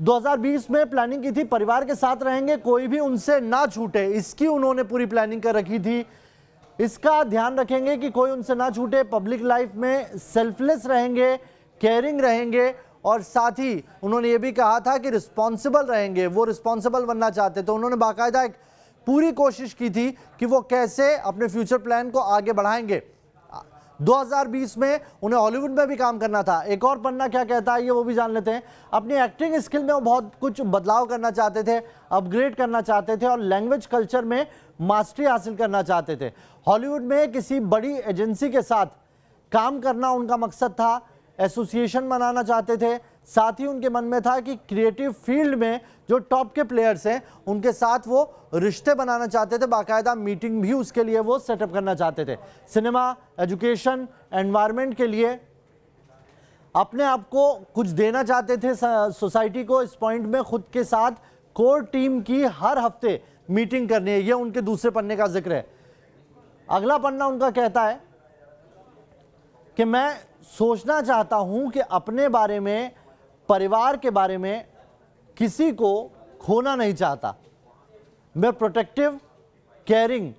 2020 में प्लानिंग की थी, परिवार के साथ रहेंगे, कोई भी उनसे ना छूटे, इसकी उन्होंने पूरी प्लानिंग कर रखी थी। इसका ध्यान रखेंगे कि कोई उनसे ना छूटे, पब्लिक लाइफ में सेल्फलेस रहेंगे, केयरिंग रहेंगे, और साथ ही उन्होंने ये भी कहा था कि रिस्पॉन्सिबल रहेंगे। वो रिस्पॉन्सिबल बनना चाहते, तो उन्होंने बाकायदा एक पूरी कोशिश की थी कि वो कैसे अपने फ्यूचर प्लान को आगे बढ़ाएंगे। 2020 में उन्हें हॉलीवुड में भी काम करना था। एक और पन्ना क्या कहता है ये वो भी जान लेते हैं। अपनी एक्टिंग स्किल में वो बहुत कुछ बदलाव करना चाहते थे, अपग्रेड करना चाहते थे, और लैंग्वेज कल्चर में मास्टरी हासिल करना चाहते थे। हॉलीवुड में किसी बड़ी एजेंसी के साथ काम करना उनका मकसद था, एसोसिएशन बनाना चाहते थे। साथ ही उनके मन में था कि क्रिएटिव फील्ड में जो टॉप के प्लेयर्स हैं उनके साथ वो रिश्ते बनाना चाहते थे, बाकायदा मीटिंग भी उसके लिए वो सेटअप करना चाहते थे। सिनेमा, एजुकेशन, एनवायरनमेंट के लिए अपने आप को कुछ देना चाहते थे सोसाइटी को। इस पॉइंट में खुद के साथ कोर टीम की हर हफ्ते मीटिंग करनी है, ये उनके दूसरे पन्ने का जिक्र है। अगला पन्ना उनका कहता है कि मैं सोचना चाहता हूं कि अपने बारे में, परिवार के बारे में किसी को खोना नहीं चाहता। मैं प्रोटेक्टिव, केयरिंग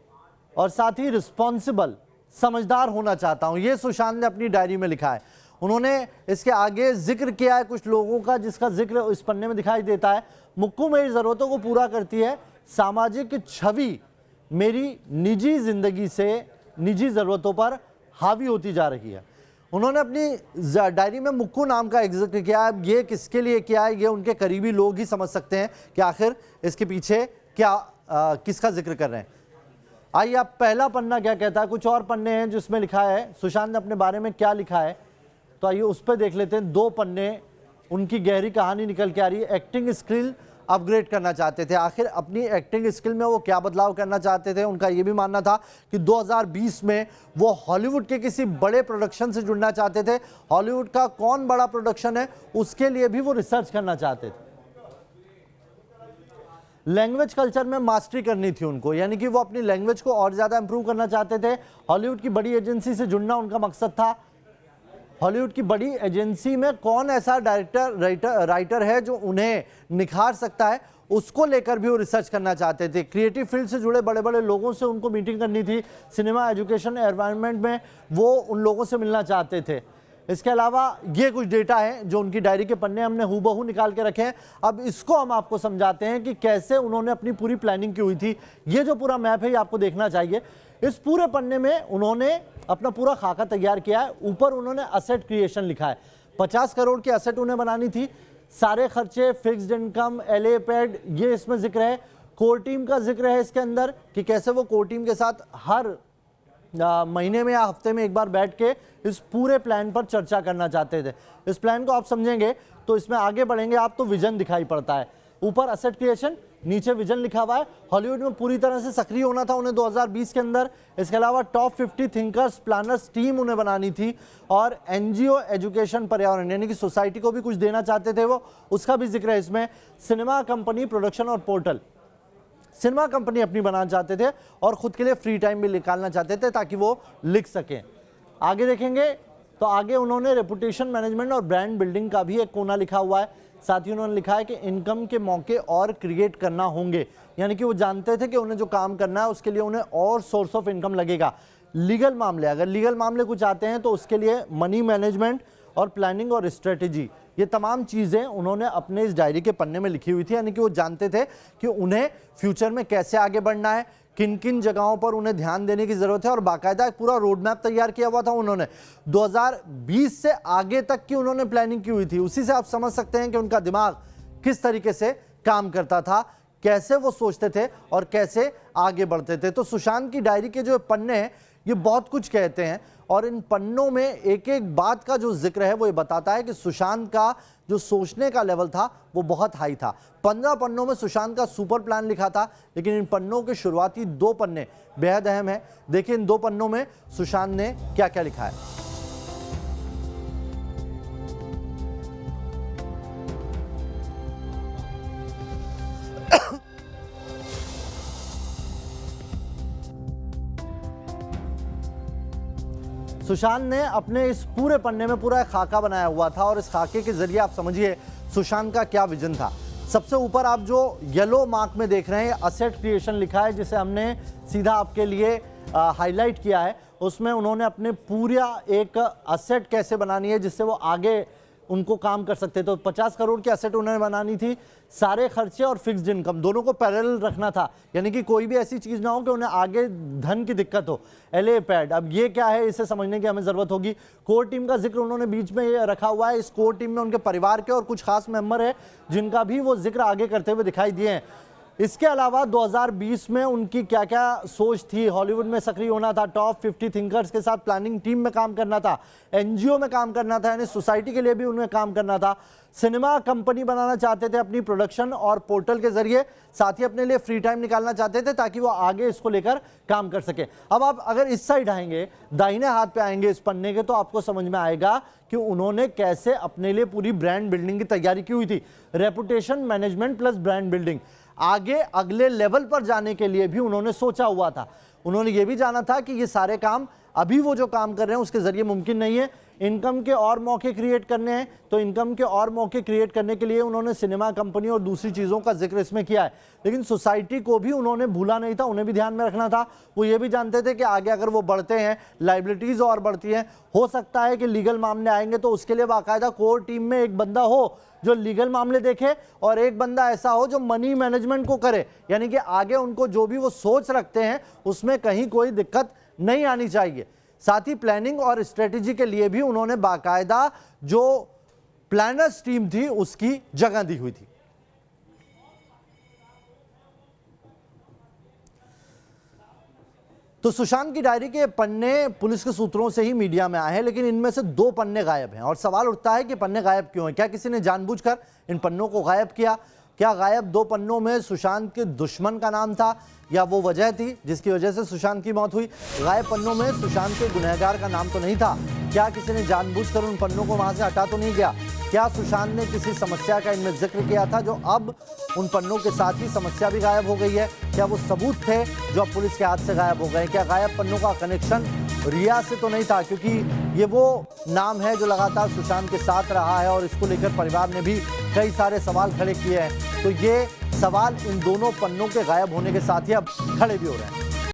और साथ ही रिस्पॉन्सिबल, समझदार होना चाहता हूं। ये सुशांत ने अपनी डायरी में लिखा है। उन्होंने इसके आगे जिक्र किया है कुछ लोगों का, जिसका जिक्र इस पन्ने में दिखाई देता है। मुक्कू मेरी ज़रूरतों को पूरा करती है, सामाजिक छवि मेरी निजी जिंदगी से निजी ज़रूरतों पर हावी होती जा रही है। उन्होंने अपनी डायरी में मुक्कू नाम का एक जिक्र किया है। ये किसके लिए किया है ये उनके करीबी लोग ही समझ सकते हैं कि आखिर इसके पीछे क्या किसका जिक्र कर रहे हैं। आइए आप पहला पन्ना क्या कहता है। कुछ और पन्ने हैं जिसमें लिखा है सुशांत ने अपने बारे में क्या लिखा है, तो आइए उस पर देख लेते हैं। 2 पन्ने उनकी गहरी कहानी निकल के आ रही है। एक्टिंग स्किल अपग्रेड करना चाहते थे। आखिर अपनी एक्टिंग स्किल में वो क्या बदलाव करना चाहते थे। उनका ये भी मानना था कि 2020 में वो हॉलीवुड के किसी बड़े प्रोडक्शन से जुड़ना चाहते थे। हॉलीवुड का कौन बड़ा प्रोडक्शन है उसके लिए भी वो रिसर्च करना चाहते थे। लैंग्वेज कल्चर में मास्टरी करनी थी उनको, यानी कि वो अपनी लैंग्वेज को और ज़्यादा इंप्रूव करना चाहते थे। हॉलीवुड की बड़ी एजेंसी से जुड़ना उनका मकसद था। हॉलीवुड की बड़ी एजेंसी में कौन ऐसा राइटर है जो उन्हें निखार सकता है, उसको लेकर भी वो रिसर्च करना चाहते थे। क्रिएटिव फील्ड से जुड़े बड़े बड़े लोगों से उनको मीटिंग करनी थी। सिनेमा, एजुकेशन, एनवायरनमेंट में वो उन लोगों से मिलना चाहते थे। इसके अलावा ये कुछ डेटा है जो उनकी डायरी के पन्ने हमने हूबहू निकाल के रखे हैं। अब इसको हम आपको समझाते हैं कि कैसे उन्होंने अपनी पूरी प्लानिंग की हुई थी। ये जो पूरा मैप है ये आपको देखना चाहिए। इस पूरे पन्ने में उन्होंने अपना पूरा खाका तैयार किया है। ऊपर उन्होंने असेट क्रिएशन लिखा है। 50 करोड़ की असेट उन्हें बनानी थी। सारे खर्चे, फिक्स्ड इनकम, LA पेड, ये इसमें जिक्र है। कोर टीम का जिक्र है इसके अंदर कि कैसे वो कोर टीम के साथ हर महीने में या हफ्ते में एक बार बैठ के इस पूरे प्लान पर चर्चा करना चाहते थे। इस प्लान को आप समझेंगे तो इसमें आगे बढ़ेंगे आप तो विजन दिखाई पड़ता है। ऊपर असेट क्रिएशन, नीचे विजन लिखा हुआ है। हॉलीवुड में पूरी तरह से सक्रिय होना था उन्हें 2020 के अंदर। इसके अलावा टॉप 50 थिंकर्स, प्लानर्स टीम उन्हें बनानी थी, और NGO, एजुकेशन, पर्यावरण, यानी कि सोसाइटी को भी कुछ देना चाहते थे वो, उसका भी जिक्र है इसमें। सिनेमा कंपनी, प्रोडक्शन और पोर्टल, सिनेमा कंपनी अपनी बनाना चाहते थे और खुद के लिए फ्री टाइम भी निकालना चाहते थे ताकि वो लिख सकें। आगे देखेंगे तो आगे उन्होंने रेपुटेशन मैनेजमेंट और ब्रांड बिल्डिंग का भी एक कोना लिखा हुआ है। साथ ही उन्होंने लिखा है कि इनकम के मौके और क्रिएट करना होंगे, यानी कि वो जानते थे कि उन्हें जो काम करना है उसके लिए उन्हें और सोर्स ऑफ इनकम लगेगा। लीगल मामले, अगर लीगल मामले कुछ आते हैं तो उसके लिए मनी मैनेजमेंट और प्लानिंग और स्ट्रेटेजी, ये तमाम चीज़ें उन्होंने अपने इस डायरी के पन्ने में लिखी हुई थी। यानी कि वो जानते थे कि उन्हें फ्यूचर में कैसे आगे बढ़ना है, किन किन जगहों पर उन्हें ध्यान देने की ज़रूरत है, और बाकायदा एक पूरा रोड मैप तैयार किया हुआ था उन्होंने। 2020 से आगे तक की उन्होंने प्लानिंग की हुई थी। उसी से आप समझ सकते हैं कि उनका दिमाग किस तरीके से काम करता था, कैसे वो सोचते थे और कैसे आगे बढ़ते थे। तो सुशांत की डायरी के जो पन्ने हैं ये बहुत कुछ कहते हैं, और इन पन्नों में एक एक बात का जो जिक्र है वो ये बताता है कि सुशांत का जो सोचने का लेवल था वो बहुत हाई था। 15 पन्नों में सुशांत का सुपर प्लान लिखा था, लेकिन इन पन्नों के शुरुआती 2 पन्ने बेहद अहम है। देखिए इन 2 पन्नों में सुशांत ने क्या क्या लिखा है। सुशांत ने अपने इस पूरे पन्ने में पूरा एक खाका बनाया हुआ था, और इस खाके के जरिए आप समझिए सुशांत का क्या विजन था। सबसे ऊपर आप जो येलो मार्क में देख रहे हैं असेट क्रिएशन लिखा है, जिसे हमने सीधा आपके लिए हाईलाइट किया है। उसमें उन्होंने अपने पूरा एक असेट कैसे बनानी है जिससे वो आगे उनको काम कर सकते। तो 50 करोड़ की असेट उन्होंने बनानी थी, सारे खर्चे और फिक्स्ड इनकम दोनों को पैरेलल रखना था, यानी कि कोई भी ऐसी चीज ना हो कि उन्हें आगे धन की दिक्कत हो। LA पैड, अब ये क्या है इसे समझने की हमें जरूरत होगी। कोर टीम का जिक्र उन्होंने बीच में रखा हुआ है। इस कोर टीम में उनके परिवार के और कुछ खास मेंबर है जिनका भी वो जिक्र आगे करते हुए दिखाई दिए हैं। इसके अलावा 2020 में उनकी क्या क्या सोच थी, हॉलीवुड में सक्रिय होना था, टॉप 50 थिंकर्स के साथ प्लानिंग टीम में काम करना था, NGO में काम करना था, यानी सोसाइटी के लिए भी उन्हें काम करना था, सिनेमा कंपनी बनाना चाहते थे अपनी प्रोडक्शन और पोर्टल के जरिए, साथ ही अपने लिए फ्री टाइम निकालना चाहते थे ताकि वो आगे इसको लेकर काम कर सके। अब आप अगर इस साइड आएंगे, दाहिने हाथ पे आएंगे इस पन्ने के, तो आपको समझ में आएगा कि उन्होंने कैसे अपने लिए पूरी ब्रांड बिल्डिंग की तैयारी की हुई थी। Reputation management plus brand building, आगे अगले लेवल पर जाने के लिए भी उन्होंने सोचा हुआ था। उन्होंने ये भी जाना था कि ये सारे काम अभी वो जो काम कर रहे हैं उसके जरिए मुमकिन नहीं है, इनकम के और मौके क्रिएट करने हैं। तो इनकम के और मौके क्रिएट करने के लिए उन्होंने सिनेमा कंपनी और दूसरी चीज़ों का जिक्र इसमें किया है। लेकिन सोसाइटी को भी उन्होंने भूला नहीं था, उन्हें भी ध्यान में रखना था। वो ये भी जानते थे कि आगे अगर वो बढ़ते हैं, लाइबिलिटीज और बढ़ती हैं, हो सकता है कि लीगल मामले आएंगे, तो उसके लिए बाकायदा कोर टीम में एक बंदा हो जो लीगल मामले देखे और एक बंदा ऐसा हो जो मनी मैनेजमेंट को करे, यानी कि आगे उनको जो भी वो सोच रखते हैं उसमें कहीं कोई दिक्कत नहीं आनी चाहिए। साथ ही प्लानिंग और स्ट्रेटेजी के लिए भी उन्होंने बाकायदा जो प्लानर्स टीम थी उसकी जगह दी हुई थी। तो सुशांत की डायरी के पन्ने पुलिस के सूत्रों से ही मीडिया में आए हैं, लेकिन इनमें से 2 पन्ने गायब हैं और सवाल उठता है कि पन्ने गायब क्यों हैं। क्या किसी ने जानबूझकर इन पन्नों को गायब किया? क्या गायब 2 पन्नों में सुशांत के दुश्मन का नाम था या वो वजह थी जिसकी वजह से सुशांत की मौत हुई? गायब पन्नों में सुशांत के गुनहगार का नाम तो नहीं था। क्या किसी ने जानबूझकर उन पन्नों को वहां से हटा तो नहीं गया? क्या सुशांत ने किसी समस्या का इनमें जिक्र किया था जो अब उन पन्नों के साथ ही समस्या भी गायब हो गई है? क्या वो सबूत थे जो अब पुलिस के हाथ से गायब हो गए? क्या गायब पन्नों का कनेक्शन रिया से तो नहीं था, क्योंकि ये वो नाम है जो लगातार सुशांत के साथ रहा है और इसको लेकर परिवार ने भी कई सारे सवाल खड़े किए हैं। तो ये सवाल इन दोनों पन्नों के गायब होने के साथ ही अब खड़े भी हो रहे हैं।